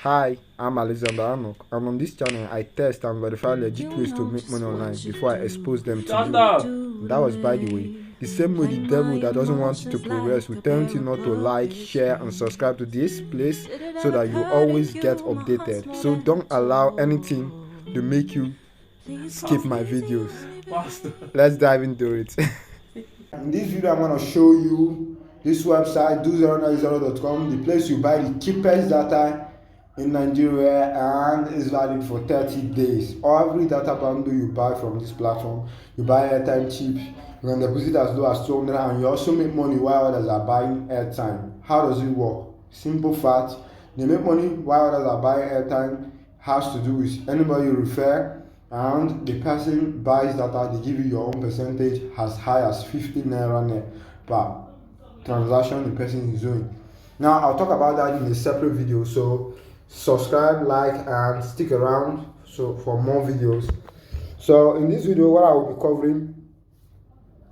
Hi, I'm Alexander Anok, and on this channel I test and verify legit ways to make money online before I expose them to you. And that was, by the way, the same way the devil that doesn't want you to progress will tell you not to like, share, and subscribe to this place so that you always get updated. So don't allow anything to make you skip my videos. Let's dive into it. In this video, I'm going to show you this website, do090.com, the place you buy the cheapest data in Nigeria, and is valid for 30 days. Every data bundle you buy from this platform, you buy airtime cheap, you can deposit as low as 200, and you also make money while others are buying airtime. How does it work? Simple fact, they make money while others are buying airtime. Has to do with anybody you refer and the person buys data, they give you your own percentage as high as 50 naira net per transaction the person is doing. Now I'll talk about that in a separate video, so subscribe, like, and stick around for more videos. So in this video, what I will be covering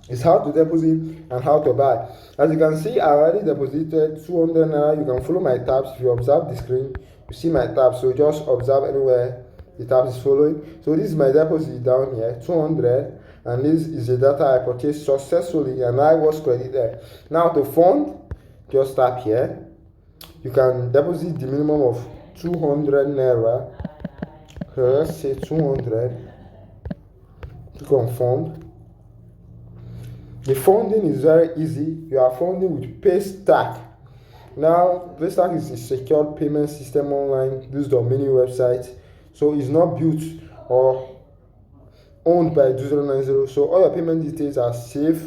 is how to deposit and how to buy. As you can see, I already deposited 200 naira. You can follow my tabs. If you observe the screen, you see my tabs, so just observe anywhere the tab is following. So this is my deposit down here, 200, and this is the data I purchased successfully and I was credited. Now to fund, just tap here. You can deposit the minimum of 200 naira. Let's say 200. Click on fund. The funding is very easy. You are funding with Paystack. Now, Paystack is a secured payment system online used on many websites. So it's not built or owned by do090. So all your payment details are safe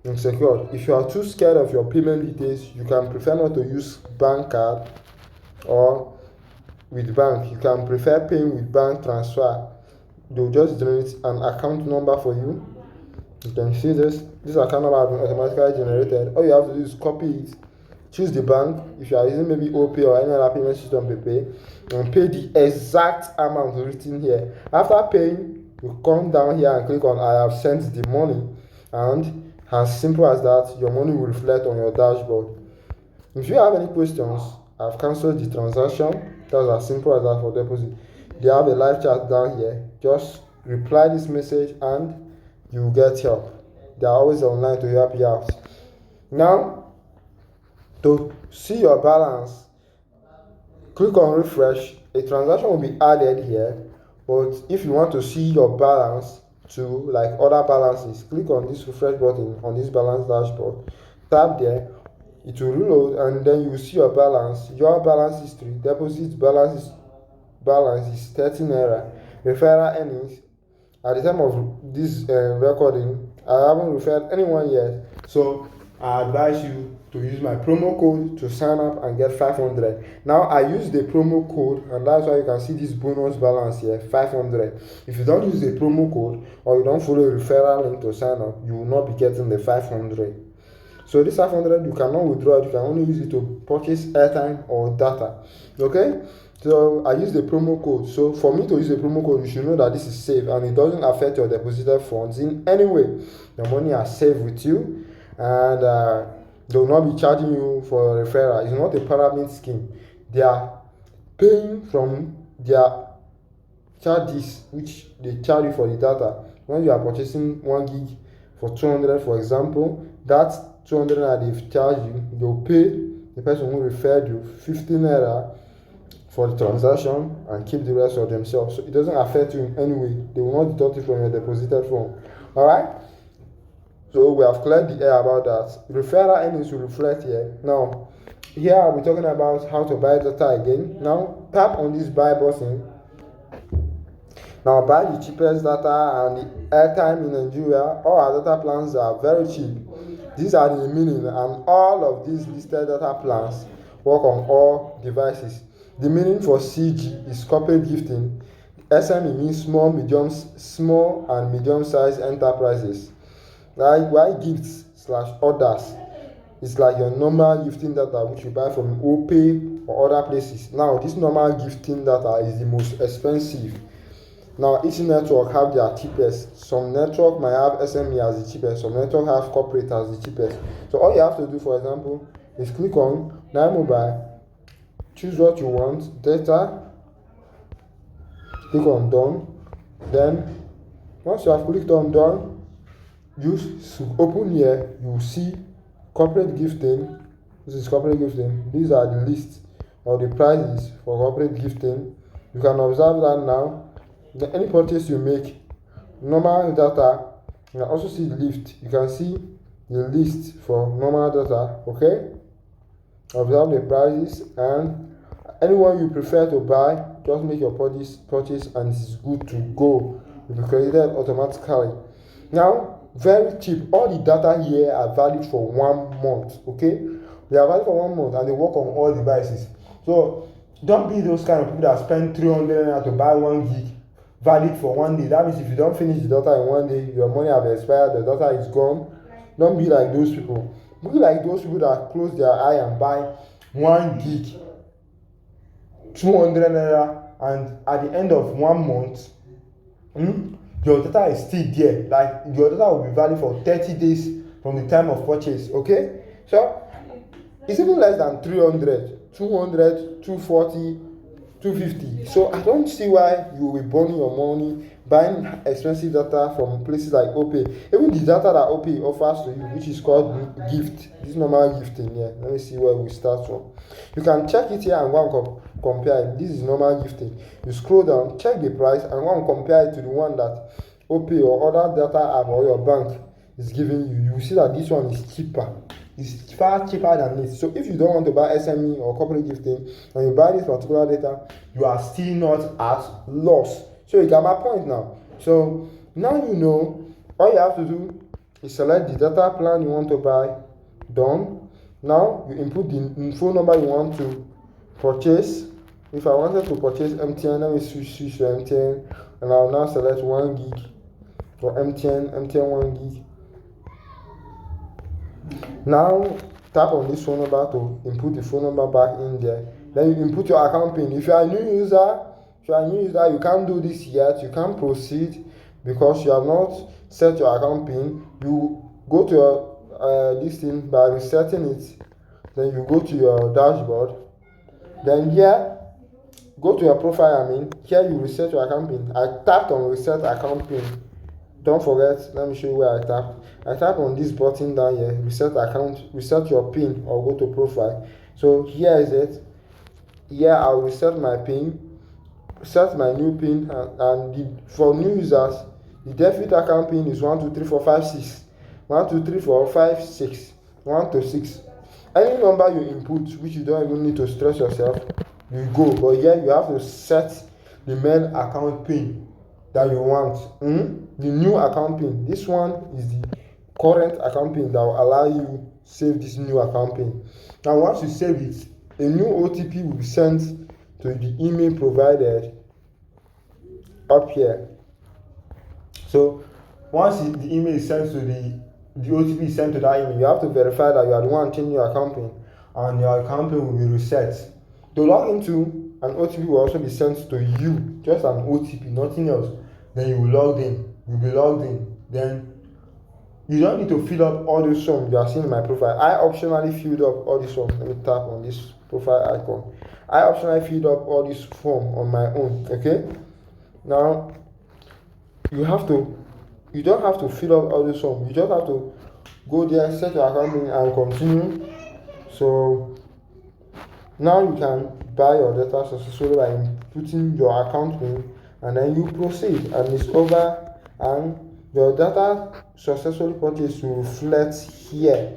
and secure. If you are too scared of your payment details, you can prefer not to use bank card or with bank. You can prefer paying with bank transfer. They'll just generate an account number for you. You can see this account number has been automatically generated. All you have to do is copy it, choose the bank. If you are using maybe OP or any other payment system, pay and pay the exact amount written here. After paying, you come down here and click on I have sent the money, and as simple as that, your money will reflect on your dashboard. If you have any questions, I've cancelled the transaction. That's as simple as that for deposit. They have a live chat down here. Just reply this message and you will get help. They are always online to help you out. Now, to see your balance, click on refresh. A transaction will be added here, but if you want to see your balance too, like other balances, click on this refresh button on this balance dashboard. Tap there, it will reload, and then you will see your balance. Your balance history, deposit balance is 30 naira. Referral earnings. At the time of this recording, I haven't referred anyone yet, so I advise you to use my promo code to sign up and get 500. Now I use the promo code, and that's why you can see this bonus balance here, 500. If you don't use the promo code or you don't follow the referral link to sign up, you will not be getting the 500. So this 500 you cannot withdraw it. You can only use it to purchase airtime or data. Okay, so I use the promo code. So for me to use the promo code, you should know that this is safe and it doesn't affect your deposited funds in any way. Your money are safe with you, and they will not be charging you for a referral. It's not a pyramid scheme. They are paying from their charges, which they charge you for the data. When you are purchasing 1 gig for 200, for example, that 200 naira they've charged you, they'll pay the person who referred you 50 naira for the transaction and keep the rest for themselves. So it doesn't affect you in any way. They will not deduct it from your deposited fund. Alright? So we have cleared the air about that. Referral earnings will reflect here. Now, here I'll be talking about how to buy data again. Now, tap on this buy button. Now, buy the cheapest data and the airtime in Nigeria. All our data plans are very cheap. These are the meaning, and all of these listed data plans work on all devices. The meaning for CG is corporate gifting. SME means small and medium-sized enterprises. Like why gifts/orders is like your normal gifting data which you buy from OPay or other places. Now this normal gifting data is the most expensive. Now each network have their cheapest. Some network might have SME as the cheapest, some network have corporate as the cheapest. So all you have to do, for example, is click on 9 Mobile, choose what you want, data, click on done. Then once you have clicked on done, you open here, you will see corporate gifting. This is corporate gifting. These are the list or the prices for corporate gifting. You can observe that now. Any purchase you make, normal data, you can also see the list. You can see the list for normal data. Okay, observe the prices, and anyone you prefer to buy, just make your purchase and it's good to go. It will be credited automatically. Now, very cheap. All the data here are valid for 1 month. Okay, they are valid for 1 month and they work on all devices. So don't be those kind of people that spend 300 to buy 1 gig valid for 1 day. That means if you don't finish the data in 1 day, your money have expired, the data is gone. Don't be like those people. Be like those people that close their eye and buy 1 gig 200 naira, and at the end of 1 month, your data is still there. Like your data will be valid for 30 days from the time of purchase. Okay, so it's even less than 300, 200, 240, 250. So I don't see why you will be burning your money buying expensive data from places like OPay. Even the data that OPay offers to you, which is called gift, this normal gifting here. Let me see where we start from. You can check it here and go and compare it. This is normal gifting. You scroll down, check the price, and go and compare it to the one that OPay or other data app or your bank is giving you. You will see that this one is cheaper. It's far cheaper than this. So if you don't want to buy SME or corporate gifting and you buy this particular data, you are still not at loss. So you got my point now. So now you know. All you have to do is select the data plan you want to buy. Done. Now you input the phone number you want to purchase. If I wanted to purchase MTN, let me switch to MTN, and I'll now select 1 gig for MTN 1 gig. Now tap on this phone number to input the phone number back in there. Then you input your account PIN. If you are a new user, you can't do this yet. You can't proceed because you have not set your account PIN. You go to your this thing by resetting it. Then you go to your dashboard. Then here, go to your profile. Here you reset your account PIN. I tapped on reset account PIN. Don't forget, let me show you where I tap. I tap on this button down here, reset account, reset your PIN, or go to profile. So here is it. Here I'll reset my PIN, set my new PIN, for new users, the default account PIN is 1 2 3 4 5 6. 1 2 3 4 5 6. 1 to 6. Any number you input, which you don't even need to stress yourself, you go. But here you have to set the main account PIN that you want. The new account PIN. This one is the current account PIN that will allow you save this new account PIN. Now once you save it, a new OTP will be sent to the email provided up here. So once the email is sent to the OTP is sent to that email, you have to verify that you are the one changing your account PIN, and your account PIN will be reset. To log into, an OTP will also be sent to you, just an OTP, nothing else. Then you will log in. You'll be logged in. Then you don't need to fill up all these forms you are seeing in my profile. I optionally filled up all these forms. Let me tap on this profile icon. I optionally filled up all this form on my own. Okay. Now you don't have to fill up all this form. You just have to go there, set your account in, and continue. So now you can buy your data successfully by inputting your account PIN, and then you proceed, and it's over, and your data successfully purchased will reflect here.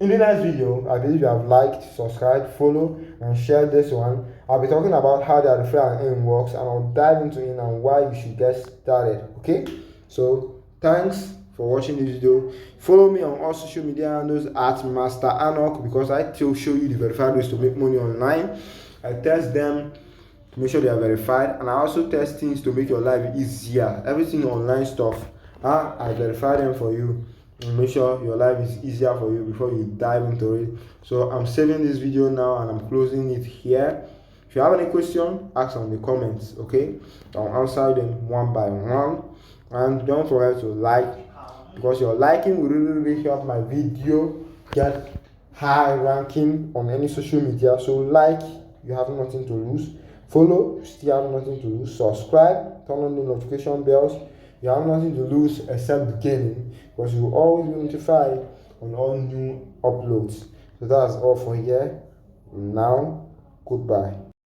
In the next video, I believe you have liked, subscribed, follow, and share this one. I'll be talking about how the referral and aim works, and I'll dive into it and why you should get started. Okay, so thanks for watching this video. Follow me on all social media handles at MASTERANOK, because I still show you the verified ways to make money online. I test them to make sure they are verified, and I also test things to make your life easier. Everything online stuff, I verify them for you and make sure your life is easier for you before you dive into it. So I'm saving this video now and I'm closing it here. If you have any question, ask on the comments. Okay, I'll answer them one by one. And don't forget to like, because your liking will really help my video get high ranking on any social media. So like you have nothing to lose. Follow, you still have nothing to lose. Subscribe, turn on the notification bells, you have nothing to lose except gaining, because you will always be notified on all new uploads. So that's all for here. Now, goodbye.